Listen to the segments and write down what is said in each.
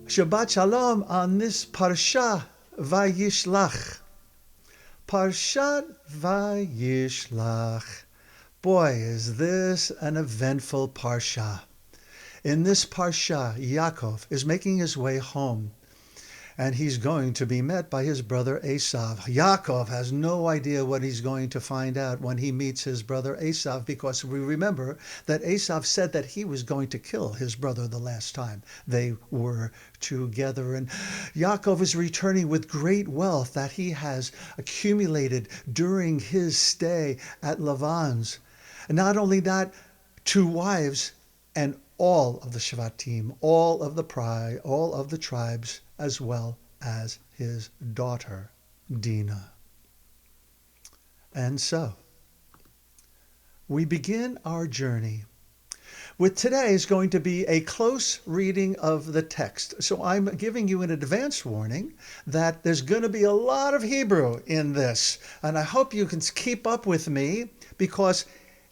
Shabbat Shalom on this Parsha VaYishlach. Parshat VaYishlach. Boy, is this an eventful Parsha. In this Parsha, Yaakov is making his way home, and he's going to be met by his brother Esav. Yaakov has no idea what he's going to find out when he meets his brother Esav, because we remember that Esav said that he was going to kill his brother the last time they were together. And Yaakov is returning with great wealth that he has accumulated during his stay at Lavan's. And not only that, 2 wives and all of the Shvatim, all of the tribes, as well as his daughter, Dinah. And so, we begin our journey with today is going to be a close reading of the text. So I'm giving you an advance warning that there's going to be a lot of Hebrew in this. And I hope you can keep up with me, because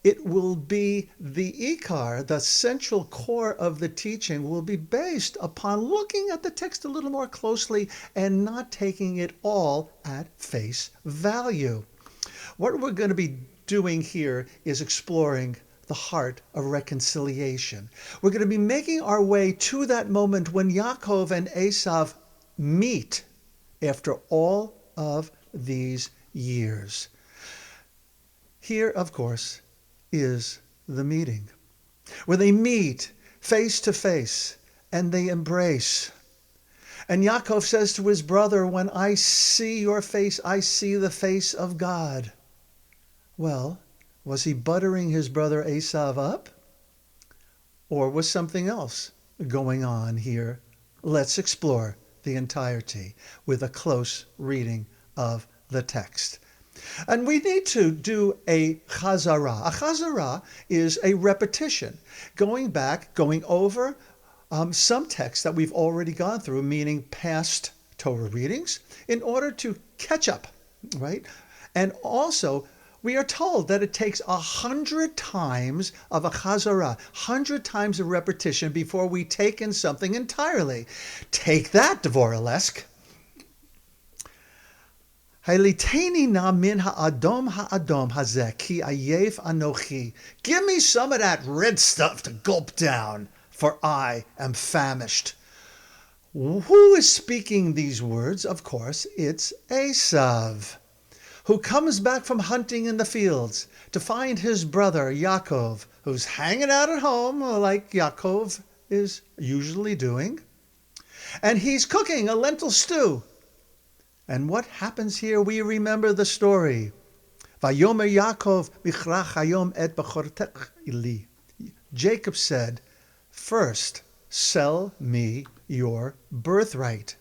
it will be the Ikar, the central core of the teaching, will be based upon looking at the text a little more closely and not taking it all at face value. What we're going to be doing here is exploring the heart of reconciliation. We're going to be making our way to that moment when Yaakov and Esav meet after all of these years. Here, of course, is the meeting, where they meet face to face and they embrace. And Yaakov says to his brother, "When I see your face, I see the face of God." Well, was he buttering his brother Esav up? Or was something else going on here? Let's explore the entirety with a close reading of the text. And we need to do a chazara. A chazara is a repetition, going over some texts that we've already gone through, meaning past Torah readings, in order to catch up, right? And also, we are told that it takes 100 times of a chazara, 100 times of repetition before we take in something entirely. Take that, Dvoralesk. Hailiteni na min ha'adom hazeh ki ayef anochi. Give me some of that red stuff to gulp down, for I am famished. Who is speaking these words? Of course, it's Esav, who comes back from hunting in the fields to find his brother Yaakov, who's hanging out at home like Yaakov is usually doing. And he's cooking a lentil stew. And what happens here? We remember the story. Vayomer Yaakov michrach hayom et bechortech li. Jacob said, "First, sell me your birthright."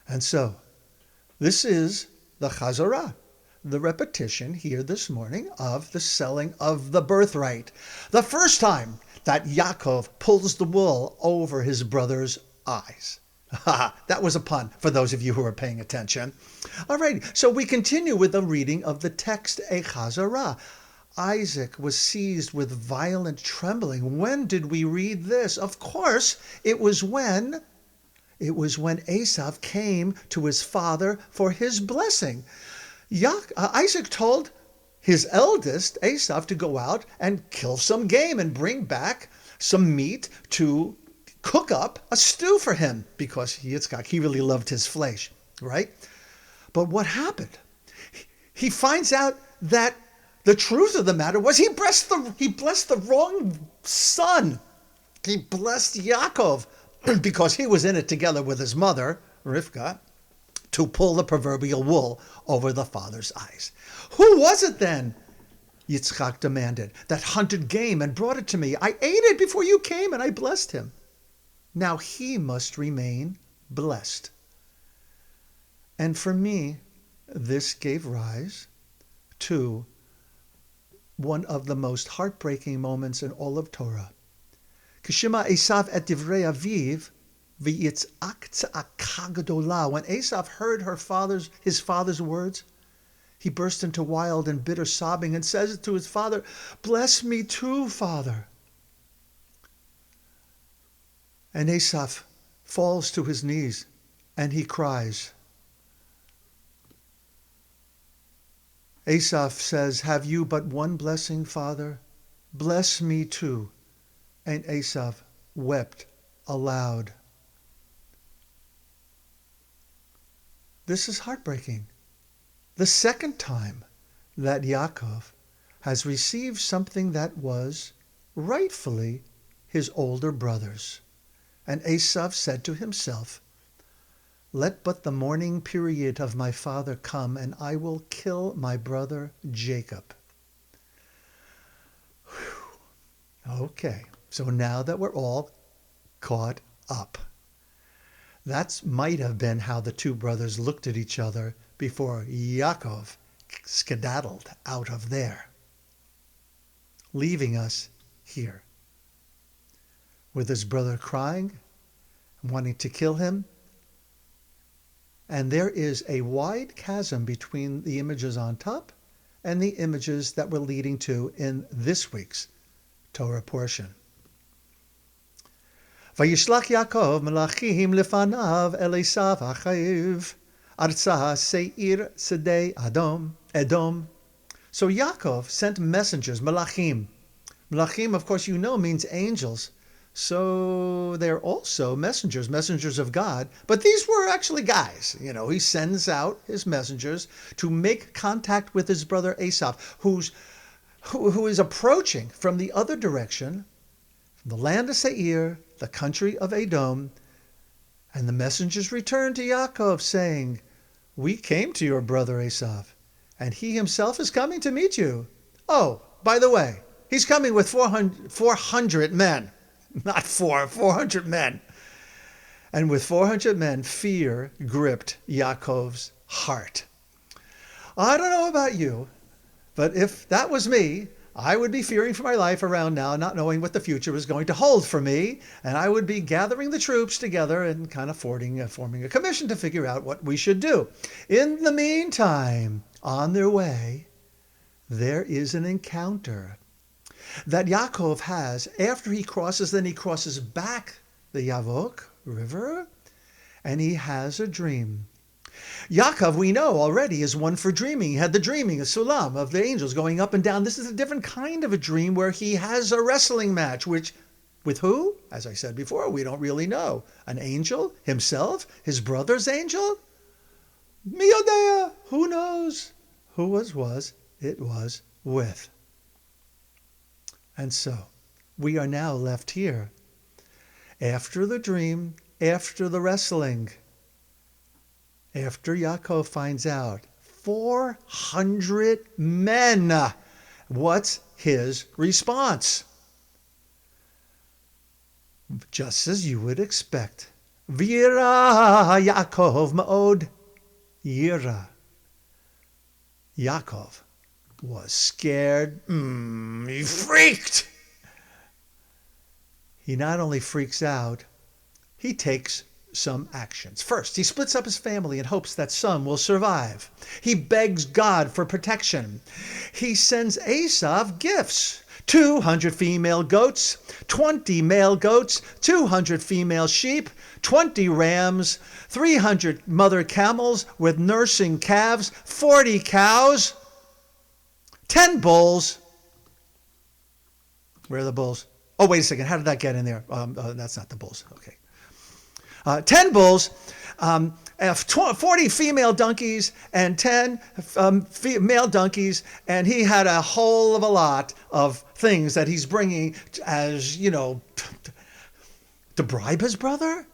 And so, this is the chazarah, the repetition here this morning of the selling of the birthright. The first time that Yaakov pulls the wool over his brother's eyes. That was a pun for those of you who are paying attention. All right, so we continue with the reading of the text, a chazarah. Isaac was seized with violent trembling. When did we read this? Of course, it was when Esav came to his father for his blessing. Isaac told his eldest, Esav, to go out and kill some game and bring back some meat to cook up a stew for him, because he really loved his flesh, right? But what happened? He finds out that the truth of the matter was he blessed the wrong son. He blessed Yaakov because he was in it together with his mother, Rivka, to pull the proverbial wool over the father's eyes. Who was it then, Yitzchak demanded, that hunted game and brought it to me? I ate it before you came and I blessed him. Now he must remain blessed. And for me, this gave rise to one of the most heartbreaking moments in all of Torah. Kishima Esav et divrei aviv v'yitzak tza'aka gedola. When Esav heard his father's words, he burst into wild and bitter sobbing and says to his father, "Bless me too, Father." And Esav falls to his knees and he cries. Esav says, "Have you but one blessing, Father? Bless me too." And Esav wept aloud. This is heartbreaking. The second time that Yaakov has received something that was rightfully his older brother's. And Esav said to himself, "Let but the mourning period of my father come, and I will kill my brother Jacob." Whew. Okay, so now that we're all caught up, that might have been how the two brothers looked at each other before Yaakov skedaddled out of there, leaving us here with his brother crying, wanting to kill him. And there is a wide chasm between the images on top and the images that we're leading to in this week's Torah portion. VaYishlach Yaakov melachim lefanav el Esav achav arza seir sedei Edom. So Yaakov sent messengers, malachim. Malachim, of course, means angels. So they're also messengers of God. But these were actually guys. He sends out his messengers to make contact with his brother Esav, who is approaching from the other direction, from the land of Seir, the country of Edom. And the messengers returned to Yaakov, saying, "We came to your brother Esav, and he himself is coming to meet you. Oh, by the way, he's coming with 400 men." Not 400 men. And with 400 men, fear gripped Yaakov's heart. I don't know about you, but if that was me, I would be fearing for my life around now, not knowing what the future was going to hold for me, and I would be gathering the troops together and kind of forming a commission to figure out what we should do. In the meantime, on their way, there is an encounter that Yaakov has after he crosses back the Yavok River, and he has a dream. Yaakov, we know already, is one for dreaming. He had the dreaming, a sulam of the angels going up and down. This is a different kind of a dream where he has a wrestling match, with who? As I said before, we don't really know. An angel himself? His brother's angel? Mi yodea, who knows? Who it was with. And so, we are now left here. After the dream, after the wrestling, after Yaakov finds out, 400 men. What's his response? Just as you would expect. V'yira Yaakov ma'od. Yira. Yaakov was scared. He freaked. He not only freaks out, he takes some actions. First, he splits up his family in hopes that some will survive. He begs God for protection. He sends Esav gifts. 200 female goats, 20 male goats, 200 female sheep, 20 rams, 300 mother camels with nursing calves, 40 cows, 10 bulls. Where are the bulls? Oh, wait a second. How did that get in there? That's not the bulls. Okay. 10 bulls, 40 female donkeys, and 10 male donkeys. And he had a whole of a lot of things that he's bringing as, to bribe his brother.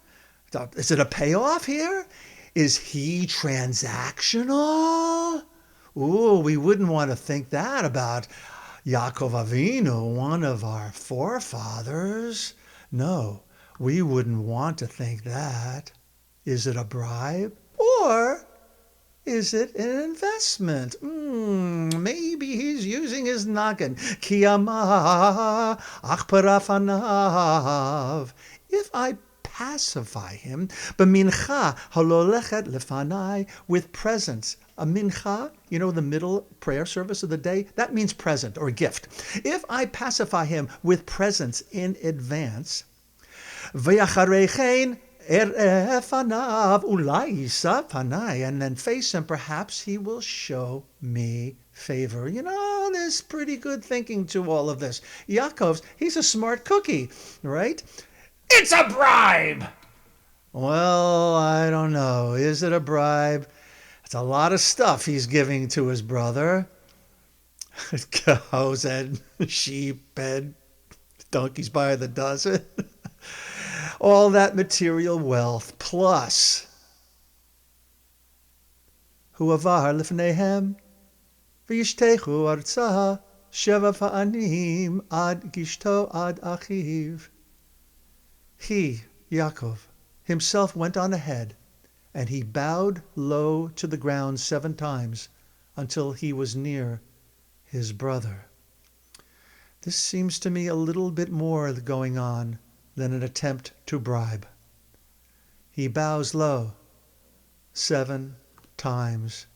Is it a payoff here? Is he transactional? Ooh, we wouldn't want to think that about Yaakov Avinu, one of our forefathers. No, we wouldn't want to think that. Is it a bribe? Or is it an investment? Maybe he's using his noggin. Ki amar ach parafanav. If I pacify him, b'mincha halolechet lefanai, with presents. A mincha, the middle prayer service of the day, that means present or gift. If I pacify him with presents in advance, v'yacharechein Erefanav ulai yisa panai, and then face him, perhaps he will show me favor. There's pretty good thinking to all of this. Yaakov's, he's a smart cookie, right? It's a bribe! Well, I don't know. Is it a bribe? It's a lot of stuff he's giving to his brother. Cows and sheep and donkeys by the dozen. All that material wealth, plus Huavar lifnehem v'yishtechu artza sheva fa'anim ad gishto ad achiv. He, Yaakov, himself went on ahead, and he bowed low to the ground 7 times until he was near his brother. This seems to me a little bit more going on than an attempt to bribe. He bows low 7 times.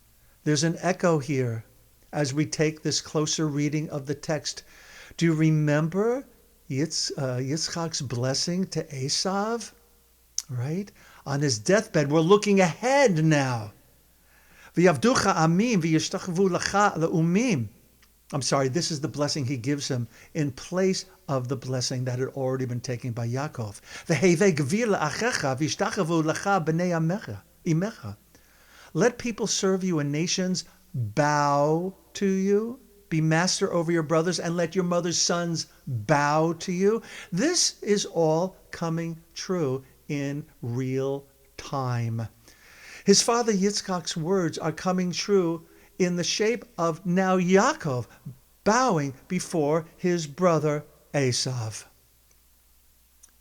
There's an echo here as we take this closer reading of the text. Do you remember Yitzchak's blessing to Esav? Right? On his deathbed, we're looking ahead now. V'yavducha amim v'yishtachvu lacha le'umim. I'm sorry, this is the blessing he gives him in place of the blessing that had already been taken by Yaakov. V'hevei gvir la'achecha v'yishtachavu lacha b'nei imecha. Let people serve you and nations bow to you. Be master over your brothers, and let your mother's sons bow to you. This is all coming true in real time. His father Yitzchak's words are coming true in the shape of now Yaakov bowing before his brother Esav.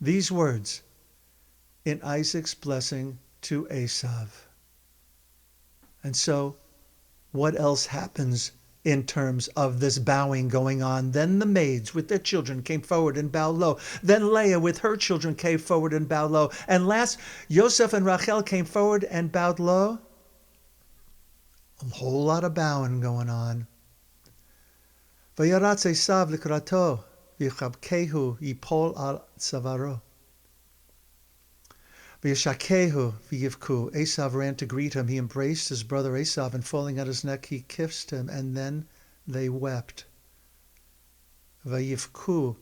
These words in Isaac's blessing to Esav. And so, what else happens in terms of this bowing going on? Then the maids with their children came forward and bowed low. Then Leah with her children came forward and bowed low. And last, Yosef and Rachel came forward and bowed low. A whole lot of bowing going on. Vayaratz Esav likrato v'yichabkehu yipol al tzavaro. V'yishakehu v'yivku. Esav ran to greet him. He embraced his brother Esav, and falling at his neck, he kissed him, and then they wept. V'yivku.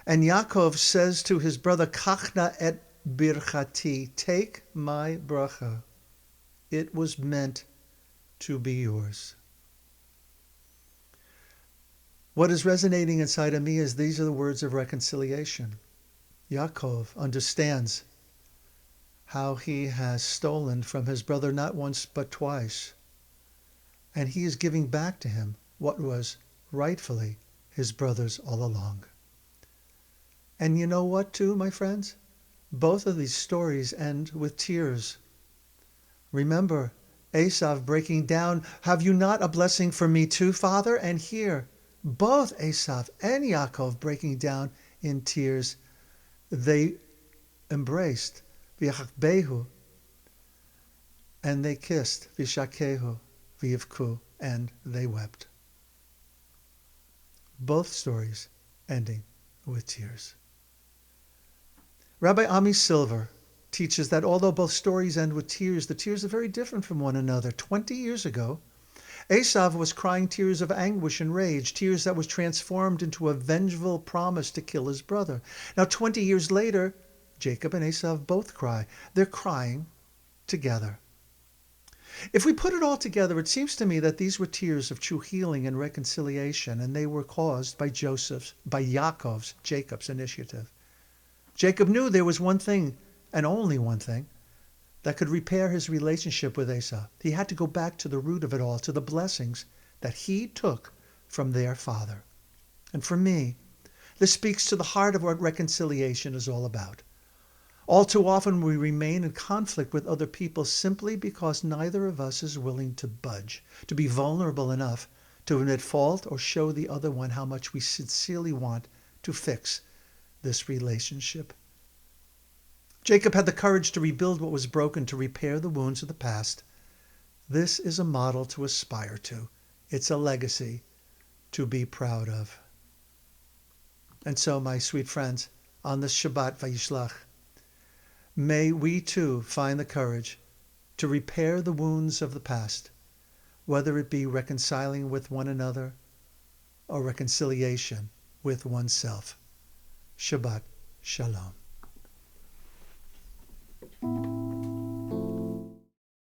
And Yaakov says to his brother, Kachna et birchati, take my bracha. It was meant to be yours. What is resonating inside of me is these are the words of reconciliation. Yaakov understands how he has stolen from his brother not once but twice. And he is giving back to him what was rightfully his brother's all along. And you know what too, my friends? Both of these stories end with tears. Remember, Esav breaking down, have you not a blessing for me too, Father? And here, both Esav and Yaakov breaking down in tears. They embraced. V'yachbehu, and they kissed. V'shakehu, v'yivku, and they wept. Both stories ending with tears. Rabbi Ami Silver teaches that although both stories end with tears, the tears are very different from one another. 20 years ago, Esav was crying tears of anguish and rage, tears that was transformed into a vengeful promise to kill his brother. Now, 20 years later, Jacob and Esav both cry. They're crying together. If we put it all together, it seems to me that these were tears of true healing and reconciliation, and they were caused by Jacob's initiative. Jacob knew there was one thing, and only one thing, that could repair his relationship with Esau. He had to go back to the root of it all, to the blessings that he took from their father. And for me, this speaks to the heart of what reconciliation is all about. All too often we remain in conflict with other people simply because neither of us is willing to budge, to be vulnerable enough to admit fault or show the other one how much we sincerely want to fix this relationship. Jacob had the courage to rebuild what was broken, to repair the wounds of the past. This is a model to aspire to. It's a legacy to be proud of. And so, my sweet friends, on this Shabbat VaYishlach, May we too find the courage to repair the wounds of the past, whether it be reconciling with one another or reconciliation with oneself. Shabbat Shalom.